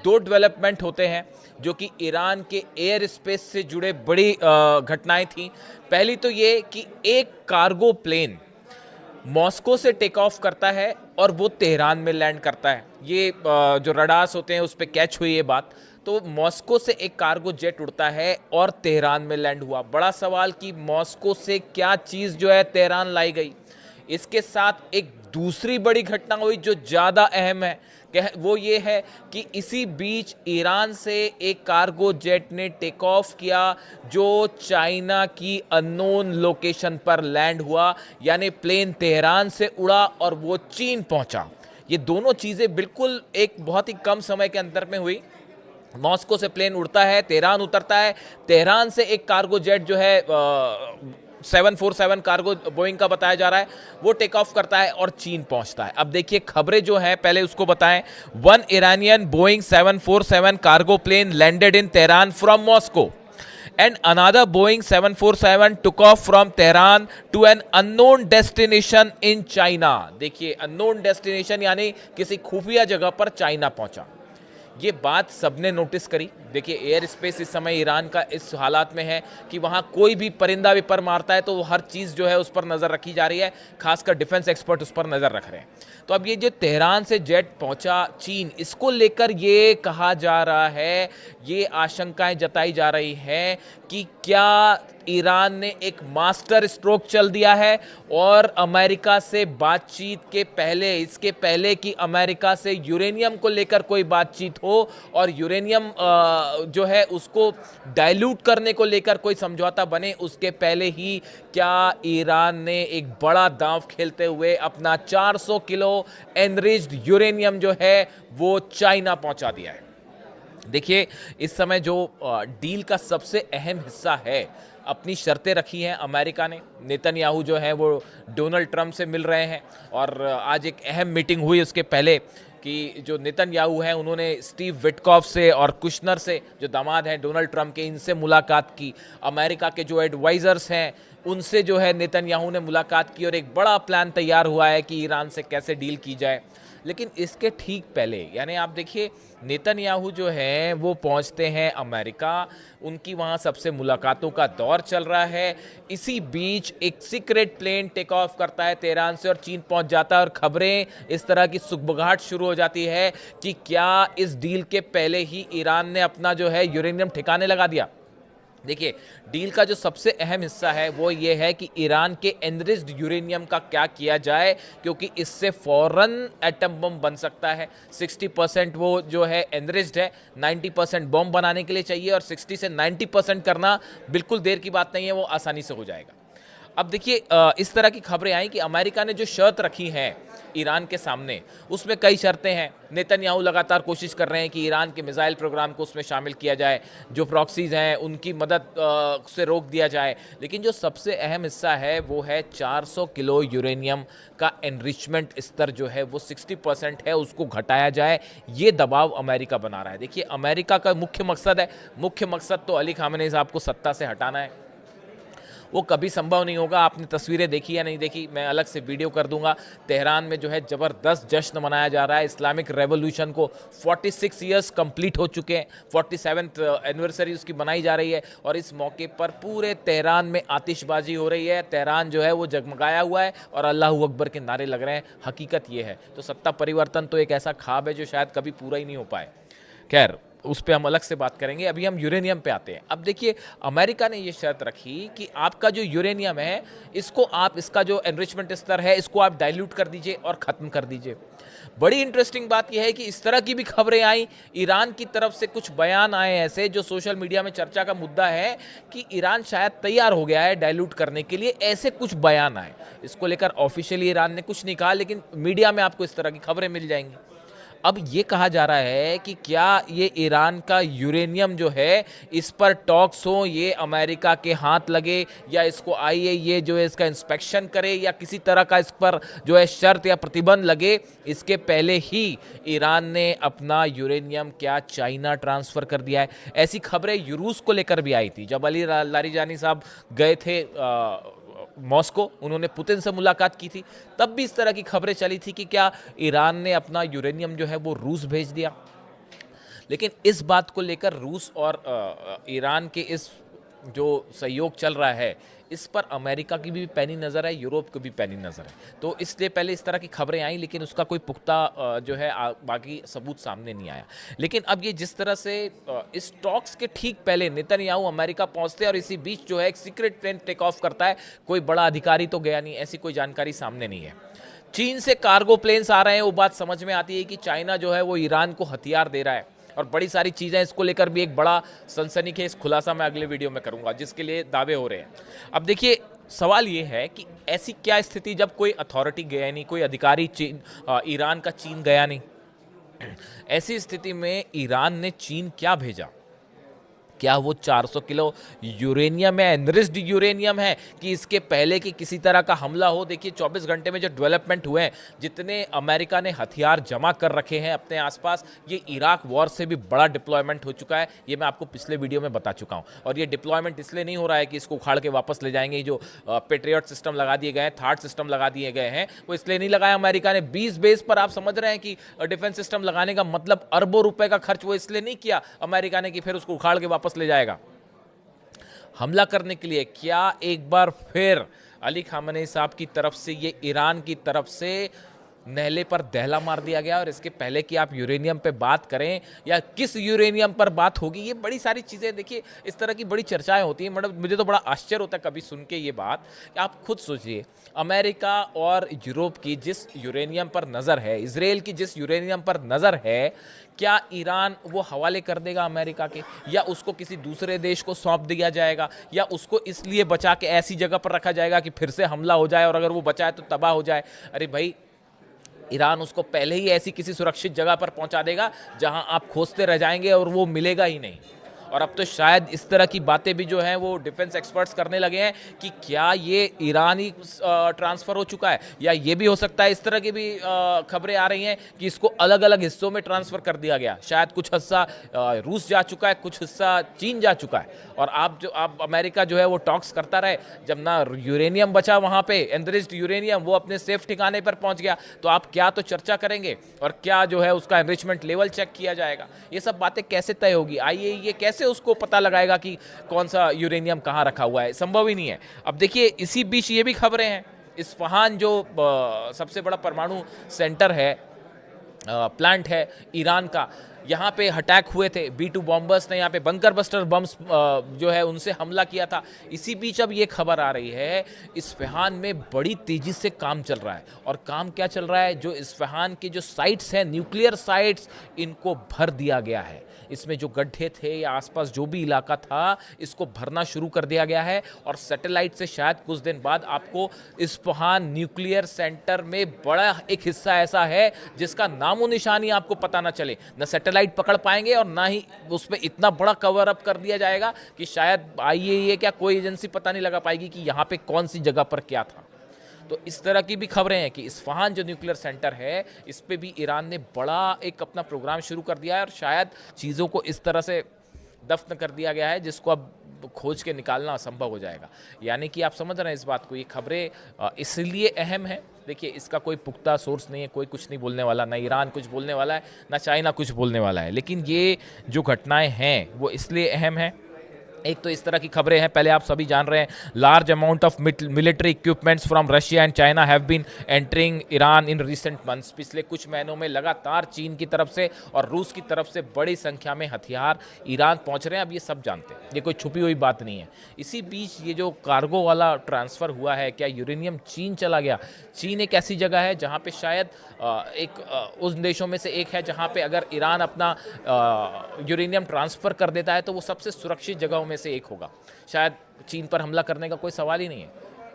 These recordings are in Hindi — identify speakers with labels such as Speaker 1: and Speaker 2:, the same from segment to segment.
Speaker 1: दो डेवलपमेंट होते हैं जो कि ईरान के एयर स्पेस से जुड़े बड़ी घटनाएं थी। पहली तो ये कि एक कार्गो प्लेन मॉस्को से टेक ऑफ करता है और वो तेहरान में लैंड करता है। ये जो रडार्स होते हैं उस पर कैच हुई ये बात। तो मॉस्को से एक कार्गो जेट उड़ता है और तेहरान में लैंड हुआ। बड़ा सवाल कि मॉस्को से क्या चीज़ जो है तेहरान लाई गई। इसके साथ एक दूसरी बड़ी घटना हुई जो ज़्यादा अहम है, वो ये है कि इसी बीच ईरान से एक कार्गो जेट ने टेक ऑफ किया जो चाइना की अननोन लोकेशन पर लैंड हुआ, यानी प्लेन तेहरान से उड़ा और वो चीन पहुंचा। ये दोनों चीज़ें बिल्कुल एक बहुत ही कम समय के अंतर में हुई। मॉस्को से प्लेन उड़ता है, तेहरान उतरता है, तेहरान से एक कार्गो जेट जो है 747 कार्गो बोइंग का बताया जा रहा है वो टेक ऑफ करता है और चीन पहुंचता है। अब देखिए खबरें जो है पहले उसको बताएं। One Iranian Boeing 747 cargo plane landed in Tehran from Moscow and another Boeing 747 took off from Tehran to an unknown destination in China। देखिए unknown destination यानी किसी खुफिया जगह पर चाइना पहुंचा। ये बात सबने नोटिस करी। देखिए एयर स्पेस इस समय ईरान का इस हालात में है कि वहाँ कोई भी परिंदा भी पर मारता है तो हर चीज़ जो है उस पर नज़र रखी जा रही है, खासकर डिफेंस एक्सपर्ट उस पर नज़र रख रहे हैं। तो अब ये जो तेहरान से जेट पहुंचा चीन, इसको लेकर ये कहा जा रहा है, ये आशंकाएं जताई जा रही हैं कि क्या ईरान ने एक मास्टर स्ट्रोक चल दिया है और अमेरिका से बातचीत के पहले, इसके पहले कि अमेरिका से यूरेनियम को लेकर कोई बातचीत हो और यूरेनियम जो है उसको डाइल्यूट करने को लेकर कोई समझौता बने, उसके पहले ही क्या ईरान ने एक बड़ा दांव खेलते हुए अपना 400 किलो एनरिच्ड यूरेनियम जो है वो चाइना पहुंचा दिया है। देखिए इस समय जो डील का सबसे अहम हिस्सा है, अपनी शर्तें रखी हैं अमेरिका ने। नेतन्याहू जो है वो डोनाल्ड ट्रंप से मिल रहे हैं और आज एक अहम मीटिंग हुई उसके पहले कि जो नेतन्याहू हैं उन्होंने स्टीव विटकॉफ से और कुशनर से, जो दामाद हैं डोनाल्ड ट्रंप के, इनसे मुलाकात की। अमेरिका के जो एडवाइज़र्स हैं उनसे जो है नेतन्याहू ने मुलाकात की और एक बड़ा प्लान तैयार हुआ है कि ईरान से कैसे डील की जाए। लेकिन इसके ठीक पहले, यानी आप देखिए नेतन्याहू जो है वो पहुंचते हैं अमेरिका, उनकी वहां सबसे मुलाकातों का दौर चल रहा है। इसी बीच एक सीक्रेट प्लेन टेक ऑफ करता है तेहरान से और चीन पहुंच जाता है और खबरें इस तरह की सुगबुगाहट शुरू हो जाती है कि क्या इस डील के पहले ही ईरान ने अपना जो है यूरेनियम ठिकाने लगा दिया। देखिए डील का जो सबसे अहम हिस्सा है वो ये है कि ईरान के एनरिच्ड यूरेनियम का क्या किया जाए, क्योंकि इससे फौरन एटम बम बन सकता है। 60% वो जो है एनरिच्ड है, 90% बम बनाने के लिए चाहिए और 60 से 90% करना बिल्कुल देर की बात नहीं है, वो आसानी से हो जाएगा। अब देखिए इस तरह की खबरें आई कि अमेरिका ने जो शर्त रखी है ईरान के सामने, उसमें कई शर्तें हैं। नेतन्याहू लगातार कोशिश कर रहे हैं कि ईरान के मिसाइल प्रोग्राम को उसमें शामिल किया जाए, जो प्रॉक्सीज हैं उनकी मदद से रोक दिया जाए। लेकिन जो सबसे अहम हिस्सा है वो है 400 किलो यूरेनियम का एनरिचमेंट स्तर जो है वो 60% है, उसको घटाया जाए। ये दबाव अमेरिका बना रहा है। देखिए अमेरिका का मुख्य मकसद है, मुख्य मकसद तो अली खामेनी साहब को सत्ता से हटाना है। वो कभी संभव नहीं होगा। आपने तस्वीरें देखी या नहीं देखी, मैं अलग से वीडियो कर दूंगा। तेहरान में जो है ज़बरदस्त जश्न मनाया जा रहा है। इस्लामिक रेवोल्यूशन को 46 ईयर्स कंप्लीट हो चुके हैं, 47th एनिवर्सरी उसकी मनाई जा रही है और इस मौके पर पूरे तेहरान में आतिशबाजी हो रही है। तेहरान जो है वो जगमगाया हुआ है और अल्लाह अकबर के नारे लग रहे हैं। हकीकत ये है। तो सत्ता परिवर्तन तो एक ऐसा ख्वाब है जो शायद कभी पूरा ही नहीं हो पाए। खैर उस पर हम अलग से बात करेंगे। अभी हम यूरेनियम पे आते हैं। अब देखिए अमेरिका ने ये शर्त रखी कि आपका जो यूरेनियम है इसको आप, इसका जो एनरिचमेंट स्तर है इसको आप डाइल्यूट कर दीजिए और ख़त्म कर दीजिए। बड़ी इंटरेस्टिंग बात यह है कि इस तरह की भी खबरें आई, ईरान की तरफ से कुछ बयान आए ऐसे जो सोशल मीडिया में चर्चा का मुद्दा है कि ईरान शायद तैयार हो गया है डाइल्यूट करने के लिए। ऐसे कुछ बयान आए, इसको लेकर ऑफिशियली ईरान ने कुछ नहीं कहा, लेकिन मीडिया में आपको इस तरह की खबरें मिल जाएंगी। अब ये कहा जा रहा है कि क्या ये ईरान का यूरेनियम जो है इस पर टॉक्स हो, ये अमेरिका के हाथ लगे या इसको आईएईए जो है इसका इंस्पेक्शन करे या किसी तरह का इस पर जो है शर्त या प्रतिबंध लगे, इसके पहले ही ईरान ने अपना यूरेनियम क्या चाइना ट्रांसफ़र कर दिया है। ऐसी खबरें यूरूस को लेकर भी आई थी। जब अली लारीजानी साहब गए थे मॉस्को, उन्होंने पुतिन से मुलाकात की थी, तब भी इस तरह की खबरें चली थी कि क्या ईरान ने अपना यूरेनियम जो है वो रूस भेज दिया। लेकिन इस बात को लेकर रूस और ईरान के इस जो सहयोग चल रहा है, इस पर अमेरिका की भी पैनी नज़र है, यूरोप की भी पैनी नज़र है। तो इसलिए पहले इस तरह की खबरें आई, लेकिन उसका कोई पुख्ता जो है बाकी सबूत सामने नहीं आया। लेकिन अब ये जिस तरह से इस टॉक्स के ठीक पहले नेतन्याहू अमेरिका पहुंचते हैं और इसी बीच जो है एक सीक्रेट प्लेन टेक ऑफ करता है, कोई बड़ा अधिकारी तो गया नहीं, ऐसी कोई जानकारी सामने नहीं है। चीन से कार्गो प्लेन्स आ रहे हैं, वो बात समझ में आती है कि चाइना जो है वो ईरान को हथियार दे रहा है और बड़ी सारी चीज़ें, इसको लेकर भी एक बड़ा सनसनीखेज खुलासा मैं अगले वीडियो में करूंगा, जिसके लिए दावे हो रहे हैं। अब देखिए, सवाल ये है कि ऐसी क्या स्थिति जब कोई अथॉरिटी गया नहीं, कोई अधिकारी चीन ईरान का चीन गया नहीं, ऐसी स्थिति में ईरान ने चीन क्या भेजा? क्या वो 400 किलो यूरेनियम है, एनरिच्ड यूरेनियम है, कि इसके पहले कि किसी तरह का हमला हो? देखिए 24 घंटे में जो डेवलपमेंट हुए हैं, जितने अमेरिका ने हथियार जमा कर रखे हैं अपने आसपास, ये इराक वॉर से भी बड़ा डिप्लॉयमेंट हो चुका है। ये मैं आपको पिछले वीडियो में बता चुका हूँ। और ये डिप्लॉयमेंट इसलिए नहीं हो रहा है कि इसको उखाड़ के वापस ले जाएंगे। जो पेट्रियट सिस्टम लगा दिए गए हैं, थार्ड सिस्टम लगा दिए गए हैं, वो इसलिए नहीं लगाया अमेरिका ने 20 बेस पर। आप समझ रहे हैं कि डिफेंस सिस्टम लगाने का मतलब अरबों रुपए का खर्च वो इसलिए नहीं किया अमेरिका ने कि फिर उसको उखाड़ के वापस ले जाएगा। हमला करने के लिए क्या एक बार फिर अली खामेनी साहब की तरफ से, ये ईरान की तरफ से नहले पर दहला मार दिया गया। और इसके पहले कि आप यूरेनियम पे बात करें या किस यूरेनियम पर बात होगी, ये बड़ी सारी चीज़ें, देखिए इस तरह की बड़ी चर्चाएं होती हैं। मतलब मुझे तो बड़ा आश्चर्य होता है कभी सुन के ये बात। आप खुद सोचिए, अमेरिका और यूरोप की जिस यूरेनियम पर नज़र है, इजराइल की जिस यूरेनियम पर नज़र है, क्या ईरान वो हवाले कर देगा अमेरिका के, या उसको किसी दूसरे देश को सौंप दिया जाएगा, या उसको इसलिए बचा के ऐसी जगह पर रखा जाएगा कि फिर से हमला हो जाए और अगर वो बचाए तो तबाह हो जाए? अरे भाई, ईरान उसको पहले ही ऐसी किसी सुरक्षित जगह पर पहुंचा देगा जहां आप खोजते रह जाएंगे और वो मिलेगा ही नहीं। और अब तो शायद इस तरह की बातें भी जो हैं वो डिफेंस एक्सपर्ट्स करने लगे हैं कि क्या ये ईरानी ट्रांसफ़र हो चुका है, या ये भी हो सकता है, इस तरह की भी खबरें आ रही हैं कि इसको अलग अलग हिस्सों में ट्रांसफ़र कर दिया गया। शायद कुछ हिस्सा रूस जा चुका है, कुछ हिस्सा चीन जा चुका है। और आप अमेरिका जो है वो टॉक्स करता रहे, जब ना यूरेनियम बचा वहाँ पे, एनरिच्ड यूरेनियम, वो अपने सेफ ठिकाने पर पहुँच गया, तो आप क्या तो चर्चा करेंगे और क्या जो है उसका एनरिचमेंट लेवल चेक किया जाएगा? ये सब बातें कैसे तय होगी? आइए, ये कैसे उसको पता लगाएगा कि कौन सा यूरेनियम कहां रखा हुआ है? संभव ही नहीं है। अब देखिए, इसी बीच ये भी खबरें हैं, इस्फहान जो सबसे बड़ा परमाणु सेंटर है, प्लांट है ईरान का, यहाँ पे अटैक हुए थे। B2 बॉम्बर्स ने यहाँ पे बंकर बस्टर बम्स जो है उनसे हमला किया था। इसी बीच अब ये खबर आ रही है, इस्फहान में बड़ी तेजी से काम चल रहा है। और काम क्या चल रहा है? जो इस्फहान के जो साइट्स हैं, न्यूक्लियर साइट्स, इनको भर दिया गया है। इसमें जो गड्ढे थे या आसपास जो भी इलाका था, इसको भरना शुरू कर दिया गया है। और सैटेलाइट से शायद कुछ दिन बाद आपको इस्फहान न्यूक्लियर सेंटर में बड़ा एक हिस्सा ऐसा है जिसका नामो निशानी आपको पता ना चले, न सैटेलाइट पकड़ पाएंगे और ना ही उस पर इतना बड़ा कवर अप कर दिया जाएगा कि शायद आईएईए क्या कोई एजेंसी पता नहीं लगा पाएगी कि यहाँ पे कौन सी जगह पर क्या था। तो इस तरह की भी खबरें हैं कि इस्फहान जो न्यूक्लियर सेंटर है, इस पे भी ईरान ने बड़ा एक अपना प्रोग्राम शुरू कर दिया है। और शायद चीज़ों को इस तरह से दफन कर दिया गया है जिसको अब खोज के निकालना असंभव हो जाएगा। यानी कि आप समझ रहे हैं इस बात को, ये खबरें इसलिए अहम है। देखिए, इसका कोई पुख्ता सोर्स नहीं है, कोई कुछ नहीं बोलने वाला, ना ईरान कुछ बोलने वाला है, ना चाइना कुछ बोलने वाला है। लेकिन ये जो घटनाएं हैं वो इसलिए अहम है। एक तो इस तरह की खबरें हैं, पहले आप सभी जान रहे हैं, large amount of military equipments from Russia and China have been entering Iran in recent months. पिछले कुछ महीनों में लगातार चीन की तरफ से और रूस की तरफ से बड़ी संख्या में हथियार ईरान पहुंच रहे हैं। अब ये सब जानते हैं, ये कोई छुपी हुई बात नहीं है। इसी बीच ये जो कार्गो वाला ट्रांसफ़र हुआ है, क्या यूरेनियम चीन चला गया? चीन एक ऐसी जगह है जहाँ पे शायद उस देशों में से एक है जहाँ पे अगर ईरान अपना यूरेनियम ट्रांसफ़र कर देता है तो वो सबसे सुरक्षित जगहों में से एक होगा। शायद चीन पर हमला करने का कोई सवाल ही नहीं है।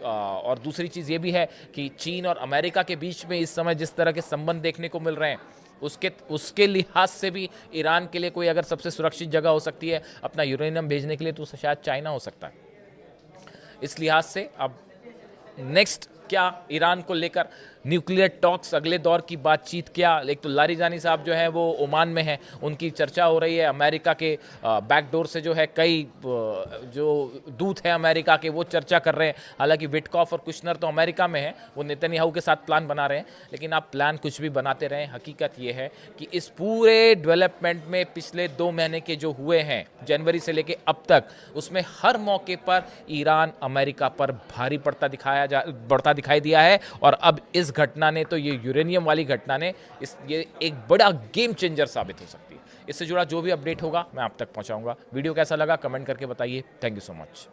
Speaker 1: और दूसरी चीज़ ये भी है कि चीन और अमेरिका के बीच में इस समय जिस तरह के संबंध देखने को मिल रहे हैं, उसके लिहाज से भी ईरान के लिए कोई अगर सबसे सुरक्षित जगह हो सकती है अपना यूरेनियम भेजने के लिए, तो शायद चाइना हो सकता है। इस लिहाज से अब नेक्स्ट क्या ईरान को लेकर न्यूक्लियर टॉक्स, अगले दौर की बातचीत क्या। एक तो लारिजानी साहब जो है वो ओमान में है, उनकी चर्चा हो रही है। अमेरिका के बैकडोर से जो है कई जो दूत हैं अमेरिका के वो चर्चा कर रहे हैं। हालांकि विटकॉफ और कुशनर तो अमेरिका में है, वो नेतन्याहू के साथ प्लान बना रहे हैं। लेकिन आप प्लान कुछ भी बनाते रहें, हकीकत ये है कि इस पूरे डेवलपमेंट में पिछले 2 महीने के जो हुए हैं जनवरी से लेके अब तक, उसमें हर मौके पर ईरान अमेरिका पर भारी बढ़ता दिखाई दिया है। और अब इस घटना ने, तो ये यूरेनियम वाली घटना ने, ये एक बड़ा गेम चेंजर साबित हो सकती है। इससे जुड़ा जो भी अपडेट होगा मैं आप तक पहुंचाऊंगा। वीडियो कैसा लगा कमेंट करके बताइए। Thank you so much.